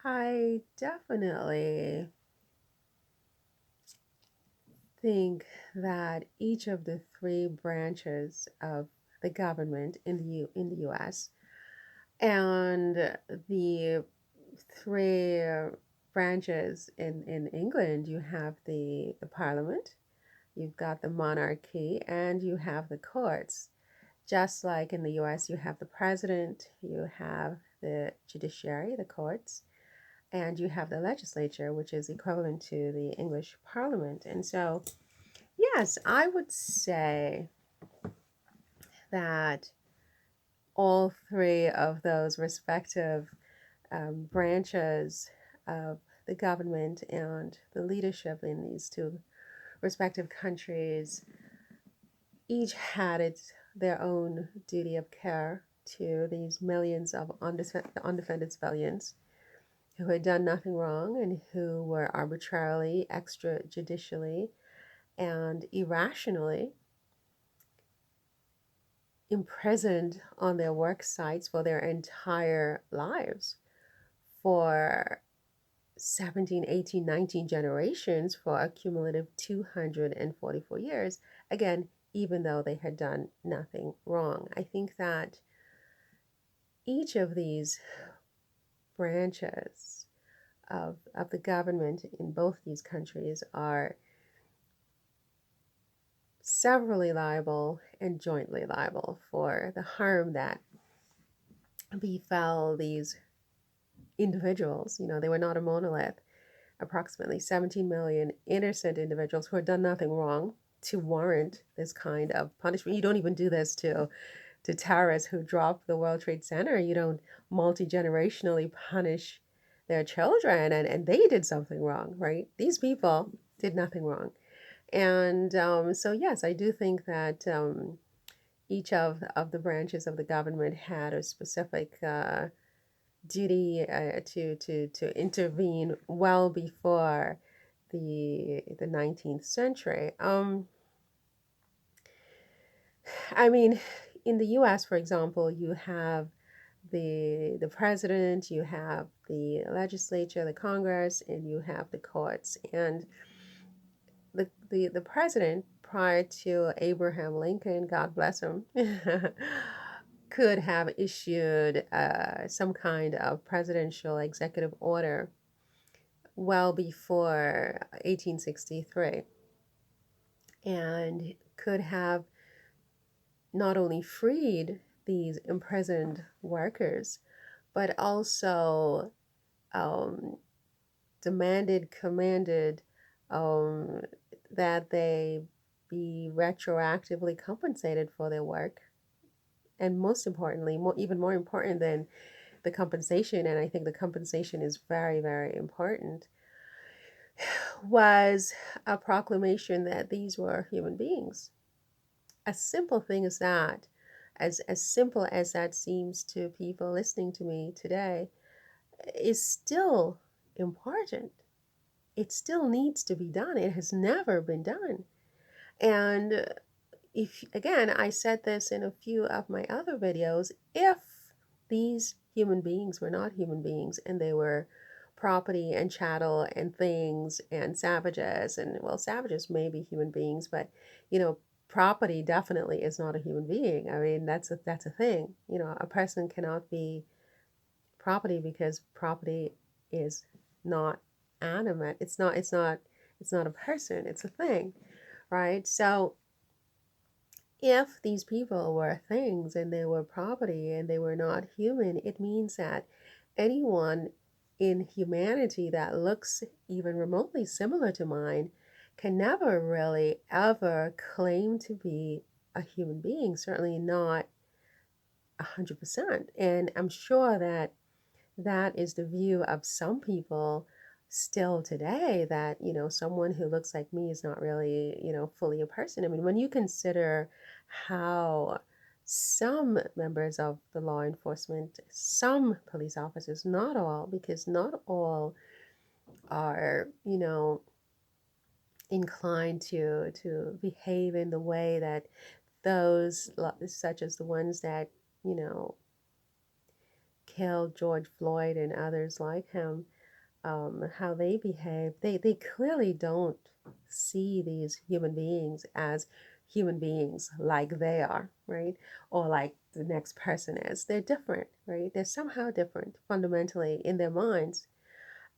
I definitely think that each of the three branches of the government in the US and the three branches in England, you have the parliament, you've got the monarchy, and you have the courts. Just like in the US, you have the president, you have the judiciary, the courts, and you have the legislature, which is equivalent to the English parliament. And so, yes, I would say that all three of those respective branches of the government and the leadership in these two respective countries each had their own duty of care to these millions of undefended civilians who had done nothing wrong and who were arbitrarily, extrajudicially, and irrationally imprisoned on their work sites for their entire lives, for 17, 18, 19 generations, for a cumulative 244 years. Again, even though they had done nothing wrong. I think that each of these branches of the government in both these countries are severally liable and jointly liable for the harm that befell these individuals. You know, they were not a monolith. Approximately 17 million innocent individuals who had done nothing wrong to warrant this kind of punishment. You don't even do this to terrorists who dropped the World Trade Center. You don't multi generationally punish their children, and they did something wrong, right? These people did nothing wrong. And so, yes, I do think that each of the branches of the government had a specific duty to intervene well before the 19th century. I mean, in the U.S., for example, you have the president, you have the legislature, the Congress, and you have the courts. And the president, prior to Abraham Lincoln, God bless him, could have issued some kind of presidential executive order well before 1863 and could have not only freed these imprisoned workers, but also um, commanded um, that they be retroactively compensated for their work. And most importantly, even more important than the compensation, and I think the compensation is very, very important, was a proclamation that these were human beings. A simple thing as that, as simple as that seems to people listening to me today, is still important. It still needs to be done. It has never been done. And if, again, I said this in a few of my other videos, if these human beings were not human beings and they were property and chattel and things and savages, and well, savages may be human beings, but you know, property definitely is not a human being. I mean, that's a thing. You know, a person cannot be property because property is not animate. It's not a person, it's a thing, right? So if these people were things and they were property and they were not human, it means that anyone in humanity that looks even remotely similar to mine can never really ever claim to be a human being, certainly not 100%. And I'm sure that that is the view of some people still today, that someone who looks like me is not really fully a person. I mean, when you consider how some members of the law enforcement, some police officers, not all, because not all are inclined to behave in the way that those, such as the ones that you know killed George Floyd and others like him. how they behave, they clearly don't see these human beings as human beings like they are, right? Or like the next person is. They're different, right? They're somehow different fundamentally in their minds.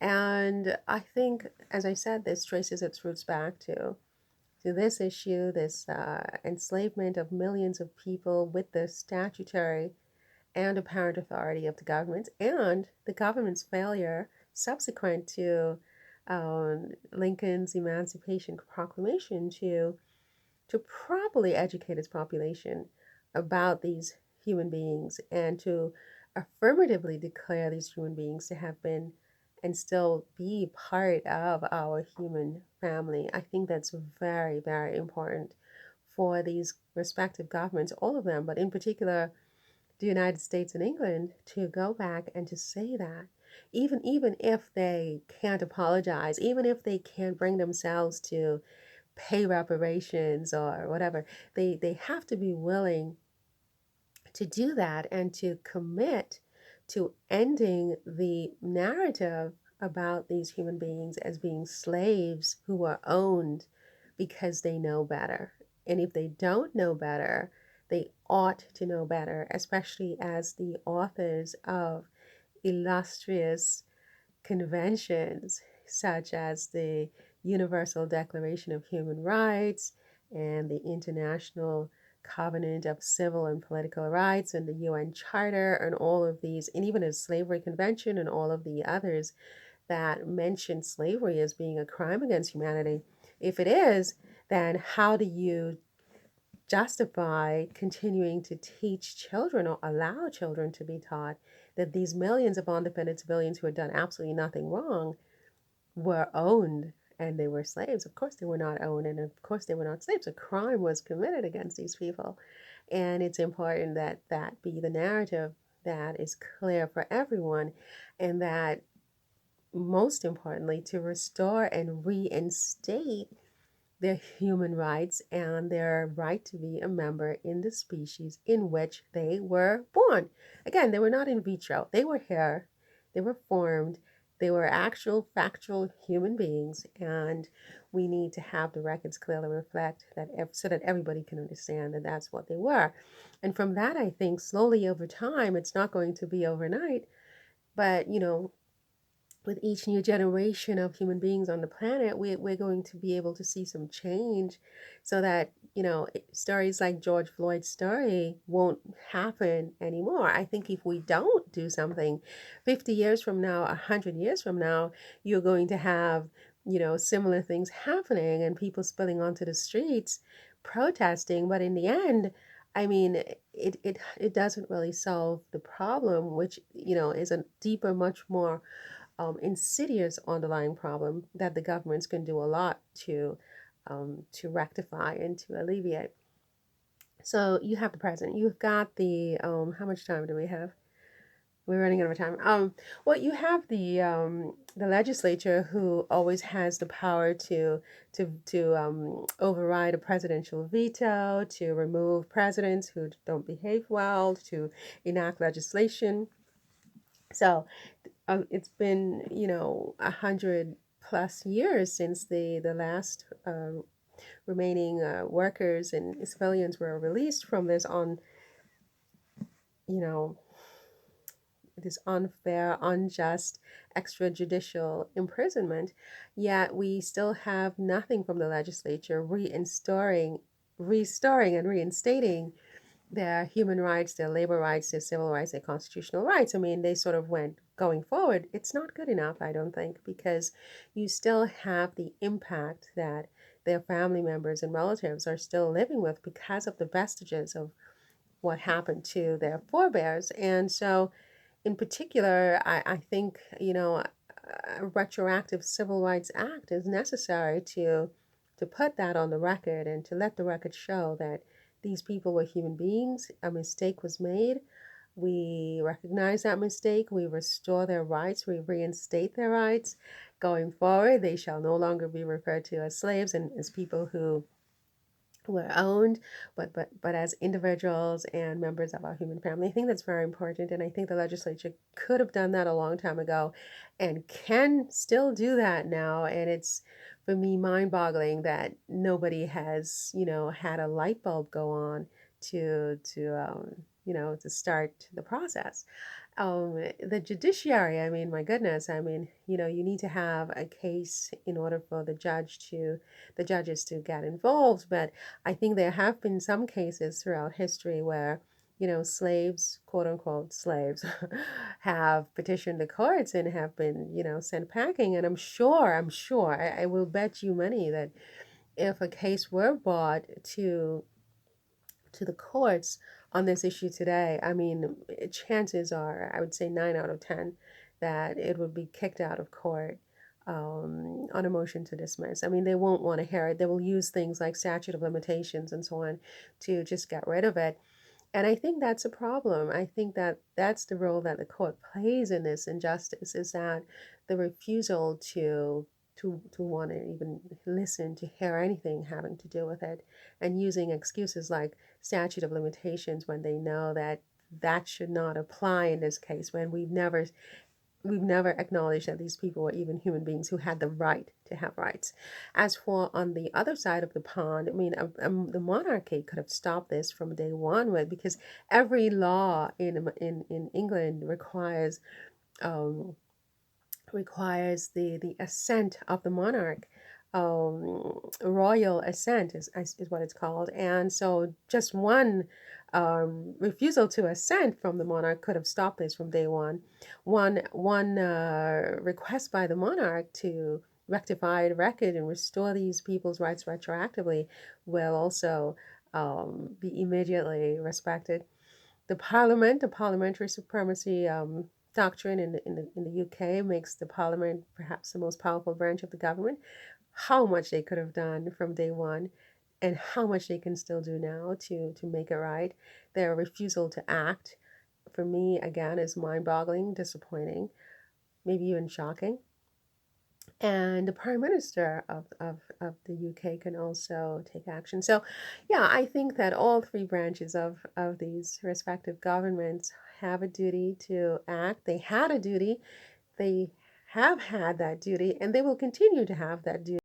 And I think, as I said, this traces its roots back to this issue, this enslavement of millions of people with the statutory and apparent authority of the government, and the government's failure subsequent to Lincoln's Emancipation Proclamation to properly educate its population about these human beings and to affirmatively declare these human beings to have been and still be part of our human family. I think that's very, very important for these respective governments, all of them, but in particular the United States and England, to go back and to say that. Even if they can't apologize, even if they can't bring themselves to pay reparations or whatever, they have to be willing to do that and to commit to ending the narrative about these human beings as being slaves who are owned because they know better. And if they don't know better, they ought to know better, especially as the authors of illustrious conventions such as the Universal Declaration of Human Rights and the International Covenant of Civil and Political Rights and the UN Charter and all of these, and even a Slavery Convention and all of the others that mention slavery as being a crime against humanity. If it is, then how do you justify continuing to teach children or allow children to be taught that these millions of undefended civilians who had done absolutely nothing wrong were owned and they were slaves? Of course, they were not owned, and of course, they were not slaves. A crime was committed against these people. And it's important that that be the narrative that is clear for everyone, and that most importantly, to restore and reinstate their human rights and their right to be a member in the species in which they were born. Again, they were not in vitro, they were here, they were formed, they were actual, factual human beings, and we need to have the records clearly reflect that so that everybody can understand that that's what they were. And from that, I think slowly over time, it's not going to be overnight, but with each new generation of human beings on the planet, we're going to be able to see some change so that, stories like George Floyd's story won't happen anymore. I think if we don't do something 50 years from now, 100 years from now, you're going to have, similar things happening and people spilling onto the streets protesting. But in the end, I mean, it doesn't really solve the problem, which, is a deeper, much more insidious underlying problem that the governments can do a lot to rectify and to alleviate. So you have the president. You've got the how much time do we have? We're running out of time. Well, you have the legislature who always has the power to override a presidential veto, to remove presidents who don't behave well, to enact legislation. So it's been 100+ years since the last remaining workers and civilians were released from this you know this unfair, unjust, extrajudicial imprisonment. Yet we still have nothing from the legislature restoring and reinstating their human rights, their labor rights, their civil rights, their constitutional rights. I mean, they sort of went going forward. It's not good enough, I don't think, because you still have the impact that their family members and relatives are still living with because of the vestiges of what happened to their forebears. And so, in particular, I think, a retroactive Civil Rights Act is necessary to put that on the record and to let the record show that these people were human beings. A mistake was made. We recognize that mistake. We restore their rights. We reinstate their rights. Going forward, they shall no longer be referred to as slaves and as people who we're owned, but as individuals and members of our human family. I think that's very important, and I think the legislature could have done that a long time ago, and can still do that now. And it's, for me, mind-boggling that nobody has, had a light bulb go on to start the process. The judiciary, I mean, my goodness, I mean, you need to have a case in order for the judges to get involved. But I think there have been some cases throughout history where, slaves, quote unquote slaves, have petitioned the courts and have been, sent packing. And I'm sure, I will bet you money that if a case were brought to the courts on this issue today, I mean, chances are, I would say 9 out of 10, that it would be kicked out of court on a motion to dismiss. I mean, they won't want to hear it. They will use things like statute of limitations and so on to just get rid of it. And I think that's a problem. I think that that's the role that the court plays in this injustice, is that the refusal to want to even listen, to hear anything having to do with it, and using excuses like statute of limitations when they know that that should not apply in this case, when we've never acknowledged that these people were even human beings who had the right to have rights. As for on the other side of the pond, I mean, the monarchy could have stopped this from day one, with because every law in England um, requires the assent of the monarch. Royal assent is what it's called. And so just one refusal to assent from the monarch could have stopped this from day one. One request by the monarch to rectify the record and restore these people's rights retroactively will also be immediately respected. The parliamentary supremacy doctrine in the UK makes the parliament perhaps the most powerful branch of the government. How much they could have done from day one, and how much they can still do now to make it right. Their refusal to act, for me, again, is mind-boggling, disappointing, maybe even shocking. And the prime minister of the UK can also take action. So, yeah, I think that all three branches of these respective governments have a duty to act. They had a duty, they have had that duty, and they will continue to have that duty.